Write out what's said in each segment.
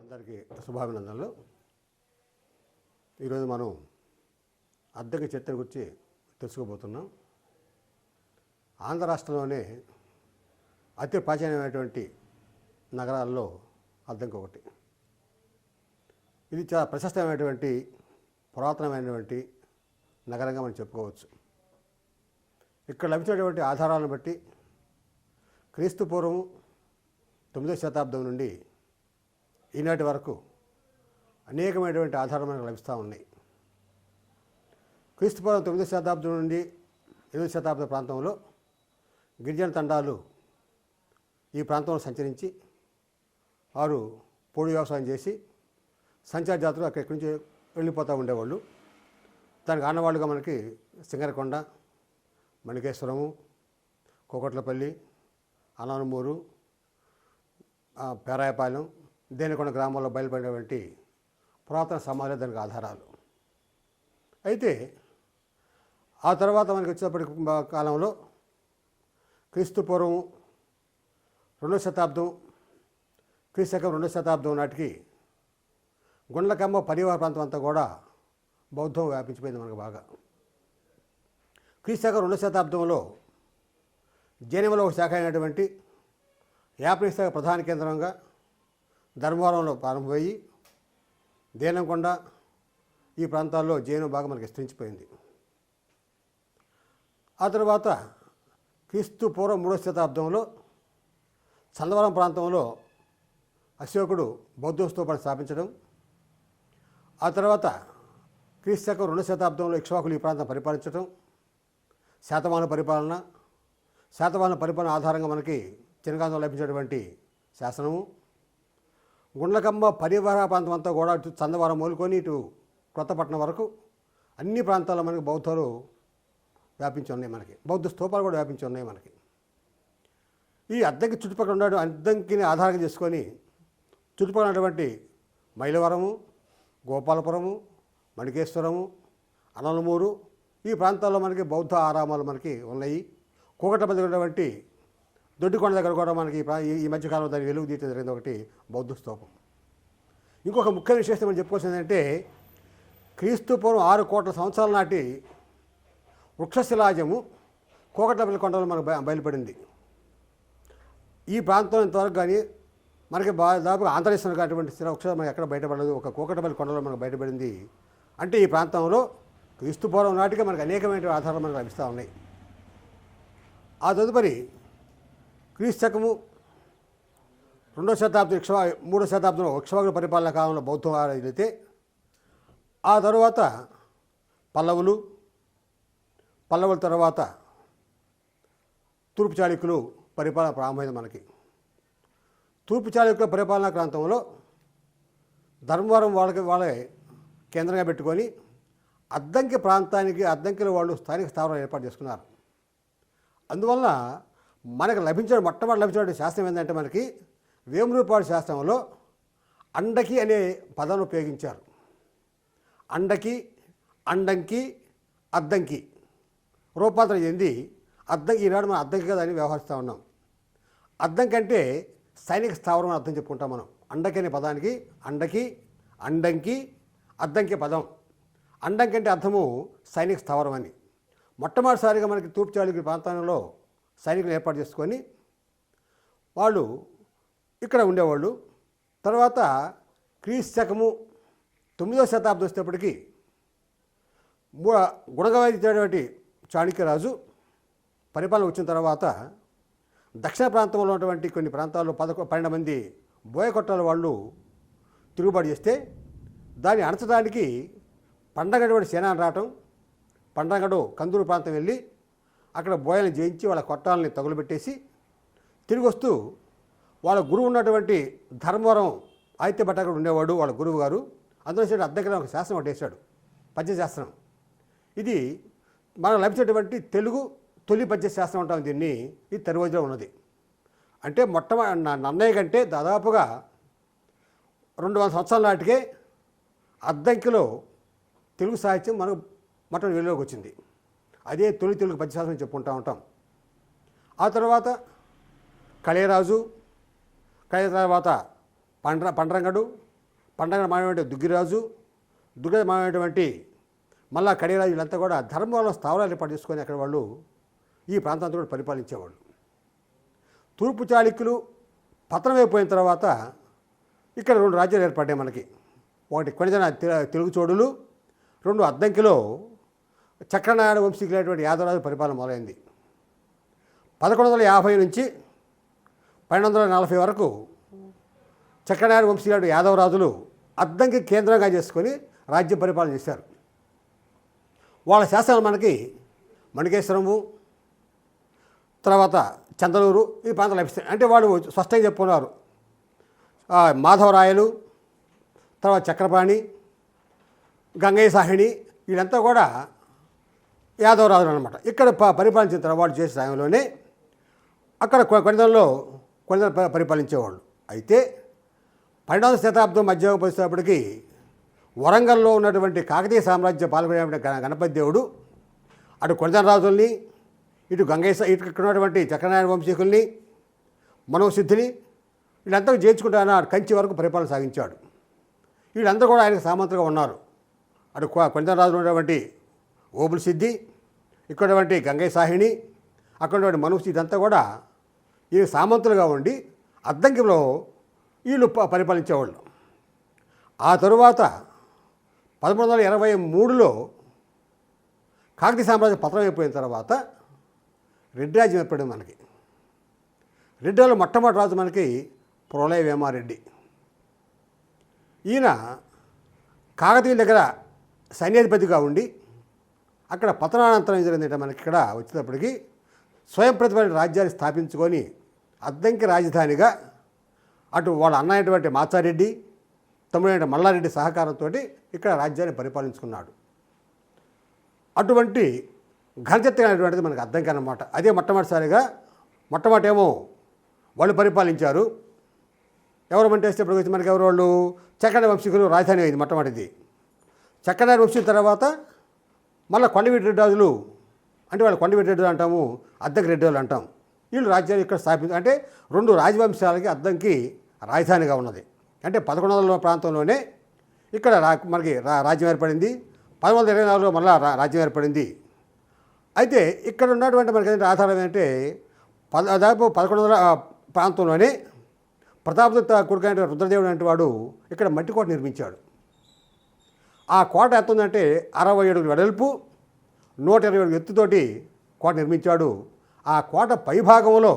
అందరికీ శుభాభినందనలు. ఈరోజు మనం అద్దెకి చరిత్ర గురించి తెలుసుకోబోతున్నాం. ఆంధ్ర రాష్ట్రంలోనే అతి ప్రాచీనమైనటువంటి నగరాల్లో అద్దెకి ఒకటి. ఇది చాలా ప్రశస్తమైనటువంటి పురాతనమైనటువంటి నగరంగా మనం చెప్పుకోవచ్చు. ఇక్కడ లభించినటువంటి ఆధారాలను బట్టి క్రీస్తు పూర్వం 9వ శతాబ్దం నుండి ఈనాటి వరకు అనేకమైనటువంటి ఆధారాలు మనకు లభిస్తూ ఉన్నాయి. క్రీస్తుపూర్వం 9వ శతాబ్దం నుండి 8వ శతాబ్ద ప్రాంతంలో గిరిజన తండాలు ఈ ప్రాంతంలో సంచరించి వారు పోడు వ్యవసాయం చేసి సంచార జాతులు అక్కడి నుంచి వెళ్ళిపోతూ ఉండేవాళ్ళు. దానికి ఆనవాళ్ళుగా మనకి సింగరకొండ, మణికేశ్వరము, కోకట్లపల్లి, అనానమూరు, పేరాయపాలెం, దేనికొండ గ్రామాల్లో బయలుపడినటువంటి పురాతన సమాజాలు దానికి ఆధారాలు. అయితే ఆ తర్వాత మనకి వచ్చేటప్పటి కాలంలో క్రీస్తు పూర్వం 2వ శతాబ్దం, క్రీస్తకం 2వ శతాబ్దం నాటికి గుండ్లకమ్మ పరివార ప్రాంతం అంతా కూడా బౌద్ధం వ్యాపించిపోయింది మనకు బాగా. క్రీస్తకం 2వ శతాబ్దంలో జైనములో ఒక శాఖ అయినటువంటి యాపనిస్తాక ప్రధాన కేంద్రంగా ధర్మవరంలో ప్రారంభమయ్యి దేనంకొండ ఈ ప్రాంతాల్లో జైనం బాగా మనకి విస్తరించిపోయింది. ఆ తర్వాత క్రీస్తు పూర్వం 3వ శతాబ్దంలో చందవరం ప్రాంతంలో అశోకుడు బౌద్ధ స్తూపాన్ని స్థాపించడం, ఆ తర్వాత క్రీస్తు 2వ శతాబ్దంలో ఇక్ష్వాకులు ఈ ప్రాంతం పరిపాలించడం, శాతవాహన పరిపాలన ఆధారంగా మనకి చినగాంధంలో లభించినటువంటి శాసనము, గుండ్లకమ్మ పరివార ప్రాంతం అంతా కూడా ఇటు చందవరం మొదలుకొని ఇటు కొత్తపట్నం వరకు అన్ని ప్రాంతాల్లో మనకి బౌద్ధాలు వ్యాపించి ఉన్నాయి. మనకి బౌద్ధ స్తూపాలు కూడా వ్యాపించి ఉన్నాయి. మనకి ఈ అద్దంకి చుట్టుపక్కల ఉన్న అద్దంకిని ఆధారంగా చేసుకొని చుట్టుపక్కల ఉన్నటువంటి మైలవరము, గోపాలపురము, మణికేశ్వరము, అనలమూరు ఈ ప్రాంతాల్లో మనకి బౌద్ధ ఆరామాలు మనకి ఉన్నాయి. కూకట్లపల్లి ఉన్నటువంటి దొడ్డికొండ దగ్గర కూడా మనకి ఈ మధ్యకాలంలో దాన్ని వెలుగు తీయడం జరిగింది ఒకటి బౌద్ధ స్తూపం. ఇంకొక ముఖ్యమైన విశేషం మనం చెప్పుకోవాల్సింది ఏంటంటే క్రీస్తు పూర్వం 6 కోట్ల సంవత్సరాల నాటి వృక్షశిలాజము కూకట్లపల్లి కొండలో మనకు బయలుపడింది. ఈ ప్రాంతం ఇంతవరకు కానీ మనకి దాదాపుగా ఆంధ్రదేశంలో అటువంటి స్థిర వృక్షాలు మనకి ఎక్కడ బయటపడలేదు. ఒక కూకట్లపల్లి కొండలో మనకు బయటపడింది. అంటే ఈ ప్రాంతంలో క్రీస్తు పూర్వం నాటికి మనకు అనేకమైన ఆధారాలు మనకు లభిస్తూ ఉన్నాయి. ఆ తదుపరి క్రీస్తకము 2వ శతాబ్దం 3వ శతాబ్దంలో ఇక్ష్వాకుల పరిపాలన కాలంలో బౌద్ధం అయితే ఆ తరువాత పల్లవుల తర్వాత తూర్పు చాళుక్యులు పరిపాలన ప్రారంభమైంది. మనకి తూర్పు చాళుక్యుల పరిపాలనా ప్రాంతంలో ధర్మవరం వాళ్ళే కేంద్రంగా పెట్టుకొని అద్దంకి ప్రాంతానికి అద్దంకిలో వాళ్ళు స్థానిక స్థావరాలు ఏర్పాటు చేసుకున్నారు. అందువల్ల మనకు మొట్టమొదటి లభించిన శాస్త్రం ఏంటంటే మనకి వేములపాడు శాస్త్రంలో అండకి అనే పదాన్ని ఉపయోగించారు. అండకి, అండంకి, అద్దంకి రూపాంతరం చెంది అద్దంకి ఈనాడు మనం అద్దంకి కదా అని వ్యవహరిస్తూ ఉన్నాం. అద్దంకి అంటే సైనిక స్థావరం అని అర్థం చెప్పుకుంటాం మనం. అండకి అనే పదానికి అండకి, అండంకి, అద్దంకి పదం. అండంకి అంటే అర్థము సైనిక స్థావరం అని. మొట్టమొదటిసారిగా మనకి తూర్పు చాళుక్యుల ప్రాంతంలో సైనికులు ఏర్పాటు చేసుకొని వాళ్ళు ఇక్కడ ఉండేవాళ్ళు. తర్వాత క్రీస్తకము 9వ శతాబ్దం వచ్చేటప్పటికి గుణగవైనటువంటి చాణక్యరాజు పరిపాలన వచ్చిన తర్వాత దక్షిణ ప్రాంతంలో ఉన్నటువంటి కొన్ని ప్రాంతాల్లో 12 మంది బోయకొట్టాల వాళ్ళు తిరుగుబాటు చేస్తే దాన్ని అణచడానికి పండగటువంటి సేనాన్ని రావటం, పండగడు కందూరు ప్రాంతం వెళ్ళి అక్కడ బోయలను జయించి వాళ్ళ కొట్టాలని తగులుపెట్టేసి తిరిగి వస్తూ వాళ్ళ గురువు ఉన్నటువంటి ధర్మవరం ఆదిత్య భట్టారుడు ఉండేవాడు వాళ్ళ గురువు గారు. అందులో అద్దెకి ఒక శాస్త్రం ఒకటి వేశాడు, పద్యశాస్త్రం. ఇది మనకు లభించేటువంటి తెలుగు తొలి పద్యశాస్త్రం అంటాం దీన్ని. ఇది తరువాతిలో ఉన్నది. అంటే నన్నయ్య కంటే దాదాపుగా 200 సంవత్సరాల నాటికే అద్దంకిలో తెలుగు సాహిత్యం మనకు మొట్టమొదటి వెలుగులోకి వచ్చింది. అదే తొలి తెలుగు పద్యశాస్త్రం చెప్పుకుంటూ ఉంటాం. ఆ తర్వాత కళయరాజు, తర్వాత పండ్రంగడు, పండగ మానటువంటి దుగ్గిరాజు, దుగ్గిరాజు మానటువంటి మళ్ళా కడియరాజు, వీళ్ళంతా కూడా ధర్మవరం స్థావరాలు ఏర్పాటు చేసుకొని అక్కడ వాళ్ళు ఈ ప్రాంతాన్ని కూడా పరిపాలించేవాళ్ళు. తూర్పు చాళుక్యులు పతనమైపోయిన తర్వాత ఇక్కడ 2 రాజ్యాలు ఏర్పడ్డాయి మనకి. ఒకటి కొణిదెల తెలుగు చోడులు, 2 అద్దంకిలో చక్రనారాయణ వంశీకులైనటువంటి యాదవరాజు పరిపాలన మొదలైంది. 1150 నుంచి 1240 వరకు చక్రనారాయణ వంశీకులైన యాదవరాజులు అద్దంకి కేంద్రంగా చేసుకొని రాజ్య పరిపాలన చేశారు. వాళ్ళ శాసనాలు మనకి మణికేశ్వరము, తర్వాత చందలూరు ఈ ప్రాంతాలు లభిస్తాయి. అంటే వాళ్ళు స్పష్టంగా చెప్పుకున్నారు, మాధవరాయలు, తర్వాత చక్రపాణి, గంగయ్య సాహిణి, వీళ్ళంతా కూడా యాదవరాజులు అనమాట. ఇక్కడ పరిపాలించిన తర్వాత వాళ్ళు చేసే సమయంలోనే అక్కడ కొణిదెలలో పరిపాలించేవాళ్ళు. అయితే 12వ శతాబ్దం మధ్యలోకి వచ్చేటప్పటికి వరంగల్లో ఉన్నటువంటి కాకతీయ సామ్రాజ్య పాలకుడైనటువంటి గణపతి దేవుడు అటు కొణిదెల రాజుల్ని, ఇటు ఇక్కడ ఉన్నటువంటి చక్రనారాయణ వంశీకుల్ని, మనోసిద్ధిని వీళ్ళంతా చేర్చుకుంటా కంచి వరకు పరిపాలన సాగించాడు. వీళ్ళందరూ కూడా ఆయనకు సామంతులుగా ఉన్నారు. అటు కొణిదెల రాజులు ఉన్నటువంటి ఓబుల్ సిద్ధి, ఇక్కడ గంగయ్య సాహిణి, అక్కడ ఉన్నటువంటి మనోసిద్ధి, ఇదంతా కూడా ఈ సామంతులుగా ఉండి అద్దంకిలో వీళ్ళు పరిపాలించేవాళ్ళు. ఆ తరువాత 1323లో కాకతీయ సామ్రాజ్యం పతనం అయిపోయిన తర్వాత రెడ్డి రాజ్యం ఏర్పడింది మనకి. రెడ్డిలో మొట్టమొదటి రాజు మనకి ప్రోలయ వేమారెడ్డి. ఈయన కాకతీయుల దగ్గర సైన్యాధిపతిగా ఉండి అక్కడ పతనానంతరం జరిగిందంటే మనకి ఇక్కడ వచ్చేటప్పటికి స్వయం ప్రతిపత్తి రాజ్యాన్ని స్థాపించుకొని అద్దంకి రాజధానిగా అటు వాళ్ళ అన్న అయినటువంటి మాచారెడ్డి, తమ్ముడైన మల్లారెడ్డి సహకారంతో ఇక్కడ రాజ్యాన్ని పరిపాలించుకున్నాడు. అటువంటి ఘనచరిత్ర అనేటువంటిది మనకు అద్దంకి అన్నమాట. అదే మొట్టమొదటిసారిగా మొట్టమొదటేమో వాళ్ళు పరిపాలించారు. ఎవరు మంటేస్తే ఇప్పుడు మనకి ఎవరు వాళ్ళు చక్రనారాయణ వంశీకులు రాజధాని అయింది మొట్టమొదటిది. చక్రనారాయణ వంశీ తర్వాత మళ్ళీ కొండవీటి రెడ్డి రాజులు, అంటే వాళ్ళు కొండవీటి రెడ్డి అంటాము, అద్దంకి రెడ్డి వాళ్ళు అంటాం. వీళ్ళు రాజ్యాన్ని ఇక్కడ అంటే 2 రాజవంశాలకి అద్దంకి రాజధానిగా ఉన్నది. అంటే 1100 ప్రాంతంలోనే ఇక్కడ మనకి రాజ్యం ఏర్పడింది. 1124లో మళ్ళీ రాజ్యం ఏర్పడింది. అయితే ఇక్కడ ఉన్నటువంటి మనకి ఏంటంటే ఆధారం ఏంటంటే దాదాపు 1100 ప్రాంతంలోనే ప్రతాపదత్త కొడుకైన రుద్రదేవుడు అంటే వాడు ఇక్కడ మట్టి కోట నిర్మించాడు. ఆ కోట ఎంత ఉందంటే 60 అడుగుల వెడల్పు, 120 అడుగుల ఎత్తుతోటి కోట నిర్మించాడు. ఆ కోట పైభాగంలో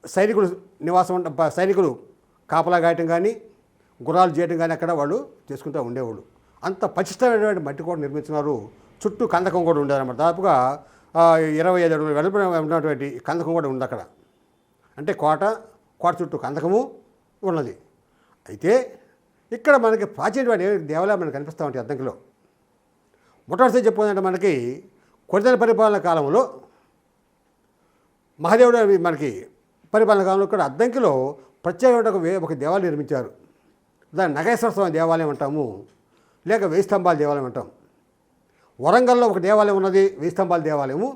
సైనికులు నివాసం, సైనికులు కాపలా గాయటం కానీ గుర్రాలు చేయటం కానీ అక్కడ వాళ్ళు చేసుకుంటూ ఉండేవాళ్ళు. అంత పటిష్టమైనటువంటి మట్టి కోట నిర్మించున్నారు. చుట్టూ కందకం కూడా ఉండేదన్నమాట. దాదాపుగా 25 అడుగుల వెడల్పు ఉన్నటువంటి కందకం కూడా ఉంది అక్కడ. అంటే కోట చుట్టూ కందకము ఉన్నది. అయితే ఇక్కడ మనకి ప్రాచీనటువంటి దేవాలయాలు మనకు కనిపిస్తూ ఉంటాయి అద్దంకిలో. మొట్టమొదటిసారి చెప్పుకుందంటే మనకి కొణిదెల పరిపాలన కాలంలో మహాదేవుడు మనకి పరిపాలన కాలంలో ఇక్కడ అద్దంకిలో ప్రత్యేకమైన ఒక దేవాలయం నిర్మించారు. దాన్ని నగేశ్వర స్వామి దేవాలయం అంటాము, లేక 1000 స్తంభాల దేవాలయం అంటాం. వరంగల్లో ఒక దేవాలయం ఉన్నది, 1000 స్తంభాల దేవాలయము.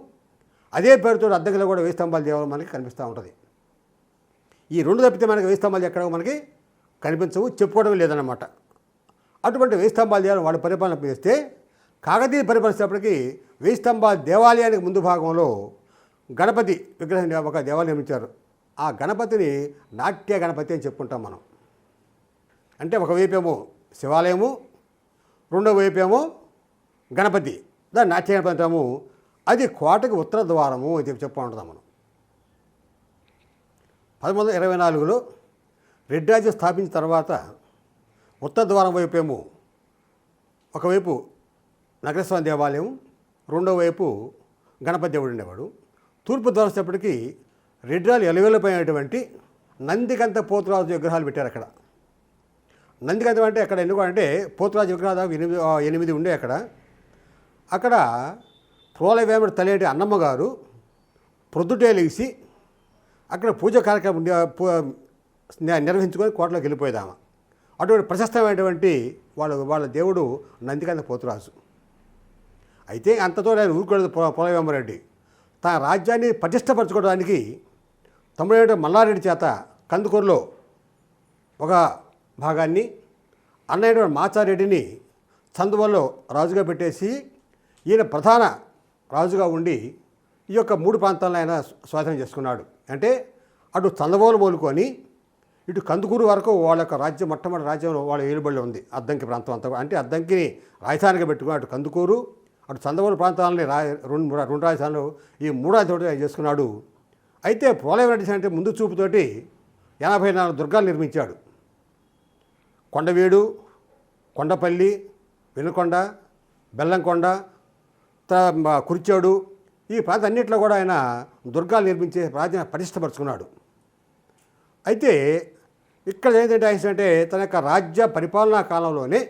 అదే పేరుతో అద్దంకిలో కూడా 1000 స్తంభాల దేవాలయం మనకి కనిపిస్తూ ఉంటుంది. ఈ 2 తప్పితే మనకి 1000 స్తంభాలు ఎక్కడ మనకి కనిపించవు, చెప్పుకోవడం లేదన్నమాట. అటువంటి 1000 స్తంభాల దేవాలయం వాళ్ళు పరిపాలన చేస్తే కాకతీయ పరిపాలించేటప్పటికి 1000 స్తంభాల దేవాలయానికి ముందు భాగంలో గణపతి విగ్రహం ఒక దేవాలయం నిర్మించారు. ఆ గణపతిని నాట్య గణపతి అని చెప్పుకుంటాం మనం. అంటే ఒకవైపేమో శివాలయము, రెండో వైపేమో గణపతి, దాన్ని నాట్య గణపతి అంటాము. అది కోటకి ఉత్తర ద్వారము అని చెప్పి ఉంటాం మనం. 1124లో రెడ్డి రాజ్యం స్థాపించిన తర్వాత ఉత్తర ద్వారం వైపేమో ఒకవైపు నగరస్వామి దేవాలయం, రెండో వైపు గణపతి దేవుడు ఉండేవాడు. తూర్పు ద్వారం వచ్చేప్పటికీ రెడ్డి రాజులు ఎలువెళ్ళిపోయినటువంటి నందికంత పోతురాజు విగ్రహాలు పెట్టారు అక్కడ. నందికంతం అంటే అక్కడ ఎందుకు అంటే పోతురాజు విగ్రహాలు 8 ఉండే అక్కడ. అక్కడ ప్రోలవేముడు తల్లి అంటే అన్నమ్మ గారు ప్రొద్దుటే లేచి అక్కడ పూజ కార్యక్రమం నిర్వహించుకొని కోటలోకి వెళ్ళిపోయేదామా. అటువంటి ప్రశస్తమైనటువంటి వాళ్ళ దేవుడు నందికంత పోతురాజు. అయితే అంతతో ఆయన ఊరుకోలేదు ప్రోలవేమరెడ్డి. తన రాజ్యాన్ని పటిష్టపరచుకోవడానికి తమ్ముడైన మల్లారెడ్డి చేత కందుకూరులో ఒక భాగాన్ని, అన్నయ్య మాచారెడ్డిని చందువల్లో రాజుగా పెట్టేసి ఈయన ప్రధాన రాజుగా ఉండి ఈ యొక్క 3 ప్రాంతాలను ఆయన స్వాధీనం చేసుకున్నాడు. అంటే అటు చందవోలు మొదలుకొని ఇటు కందుకూరు వరకు వాళ్ళ యొక్క రాజ్యం, మొట్టమొదటి రాజ్యం వాళ్ళ ఏలుబడిలో ఉంది. అద్దంకి ప్రాంతం అంతా అంటే అద్దంకిని రాజధానిగా పెట్టుకుని అటు కందుకూరు అటు చందవోలు ప్రాంతాలని రెండు రాజధానులు ఈ 3 రాజధానులు ఆయన చేసుకున్నాడు. అయితే పోలవరం అంటే ముందు చూపుతోటి 84 దుర్గాలు నిర్మించాడు. కొండవీడు, కొండపల్లి, వినుకొండ, బెల్లంకొండ, కురిచేడు ఈ ప్రాంతం అన్నింటిలో కూడా ఆయన దుర్గాలు నిర్మించే రాజ్యాన్ని పటిష్టపరుచుకున్నాడు. అయితే ఇక్కడ ఏంటంటే ఆయన అంటే తన యొక్క రాజ్య పరిపాలనా కాలంలోనే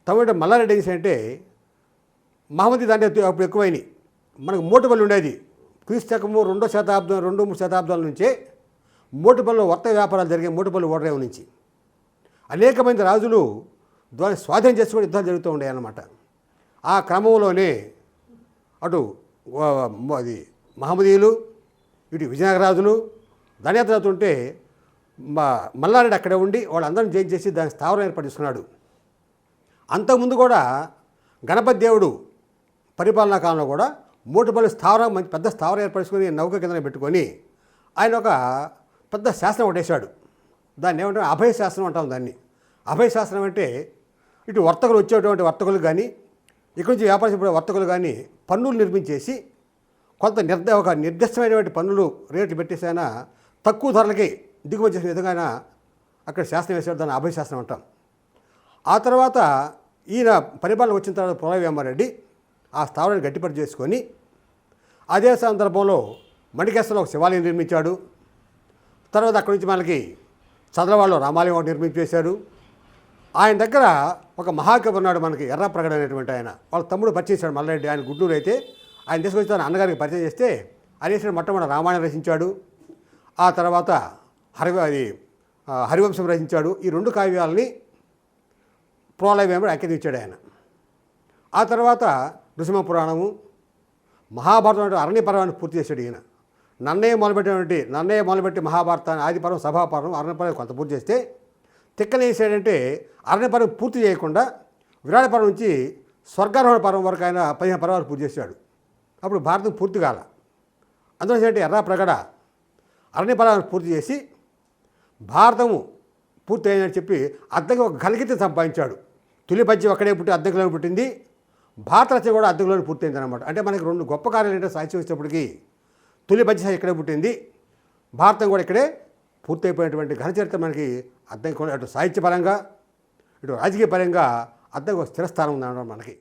తమిళ మల్లారెడ్డి అంటే మహమ్మదీ దాంట్లో అప్పుడు ఎక్కువైనాయి. మనకు మోటుపల్లి ఉండేది క్రీస్తకము 2వ శతాబ్దం 2-3 శతాబ్దాల నుంచే మోటుపల్లిలో వర్త వ్యాపారాలు జరిగే మోటుపల్లి ఓడరేవు నుంచి అనేక మంది రాజులు దాన్ని స్వాధీనం చేసుకుని యుద్ధాలు జరుగుతూ ఉండే అన్నమాట. ఆ క్రమంలోనే అటు అది మహమ్మదీయులు ఇటు విజయనగర రాజులు దండయాత్ర ఉంటే మల్లారెడ్డి అక్కడే ఉండి వాళ్ళందరినీ జైన్ చేసి దాని స్థావరం ఏర్పడిస్తున్నాడు. అంతకుముందు కూడా గణపతి దేవుడు పరిపాలనా కాలంలో కూడా మోటుపల్లి స్థావరం మంచి పెద్ద స్థావరం ఏర్పరుచుకొని నౌక కింద పెట్టుకొని ఆయన ఒక పెద్ద శాసనం ఒకటేశాడు. దాన్ని ఏమంటే అభయ శాసనం అంటాం. దాన్ని అభయ శాసనం అంటే ఇటు వర్తకులు వచ్చేటువంటి వర్తకులు కానీ ఇక్కడి నుంచి వ్యాపార వర్తకులు కానీ పన్నులు నిర్మించేసి కొంత ఒక నిర్దిష్టమైనటువంటి పన్నులు రేట్లు పెట్టేసి ఆయన తక్కువ ధరలకి దిగుమతి చేసిన విధంగా ఆయన అక్కడ శాసనం వేసాడు. దాన్ని అభయ శాసనం అంటాం. ఆ తర్వాత ఈయన పరిపాలన వచ్చిన తర్వాత పోలవేమారెడ్డి ఆ స్థావరాన్ని గట్టిపడి చేసుకొని అదే సందర్భంలో మణికేశ్వరంలో ఒక శివాలయం నిర్మించాడు. తర్వాత అక్కడి నుంచి మనకి చదలవాడలో రామాలయం ఒకటి నిర్మించేశాడు. ఆయన దగ్గర ఒక మహాకవి ఉన్నాడు మనకి ఎర్రప్రగడ అనేటువంటి ఆయన. వాళ్ళ తమ్ముడు పరిచయం చేశాడు మల్లారెడ్డి. ఆయన గుంటూరు అయితే ఆయన తీసుకొచ్చి తన అన్నగారికి పరిచయం చేస్తే ఆయన మొట్టమొదటి రామాయణం రచించాడు. ఆ తర్వాత హరివంశం రచించాడు. ఈ 2 కావ్యాలని ప్రోలవేముడు అంకితించాడు ఆయన. ఆ తర్వాత నృసింహ పురాణము, మహాభారతం అరణ్య పర్వాన్ని పూర్తి చేశాడు ఈయన. నన్నయ్య మొదలుపెట్టి మహాభారతాన్ని ఆదిపర్వం, సభాపర్వం, అరణ్యపర్వం కొంత పూర్తి చేస్తే తిక్కన వేసాడంటే అరణ్యపర్వం పూర్తి చేయకుండా విరాట పర్వం నుంచి స్వర్గారోహణ పర్వం వరకు ఆయన 15 పర్వాలు పూర్తి చేశాడు. అప్పుడు భారతం పూర్తి కాల. అందులో ఏంటంటే ఎర్రప్రగడ అరణ్య పర్వాన్ని పూర్తి చేసి భారతము పూర్తి అయిందని చెప్పి అద్దెకి ఒక ఘనకీర్తి సంపాదించాడు. తొలి పద్యం అక్కడే పుట్టి అద్దెకులో పుట్టింది. భారత రచన కూడా అద్దెకులో పూర్తయింది అనమాట. అంటే మనకి 2 గొప్ప కార్యాలు ఏంటంటే సాహిత్యం వచ్చేటప్పటికి తొలి పద్యం ఇక్కడే పుట్టింది, భారతం కూడా ఇక్కడే పూర్తయిపోయినటువంటి ఘనచరిత్ర మనకి అద్దెకు అటు సాహిత్యపరంగా ఇటు రాజకీయ పరంగా అద్దెకు స్థిరస్థానం ఉందన్నమాట మనకి.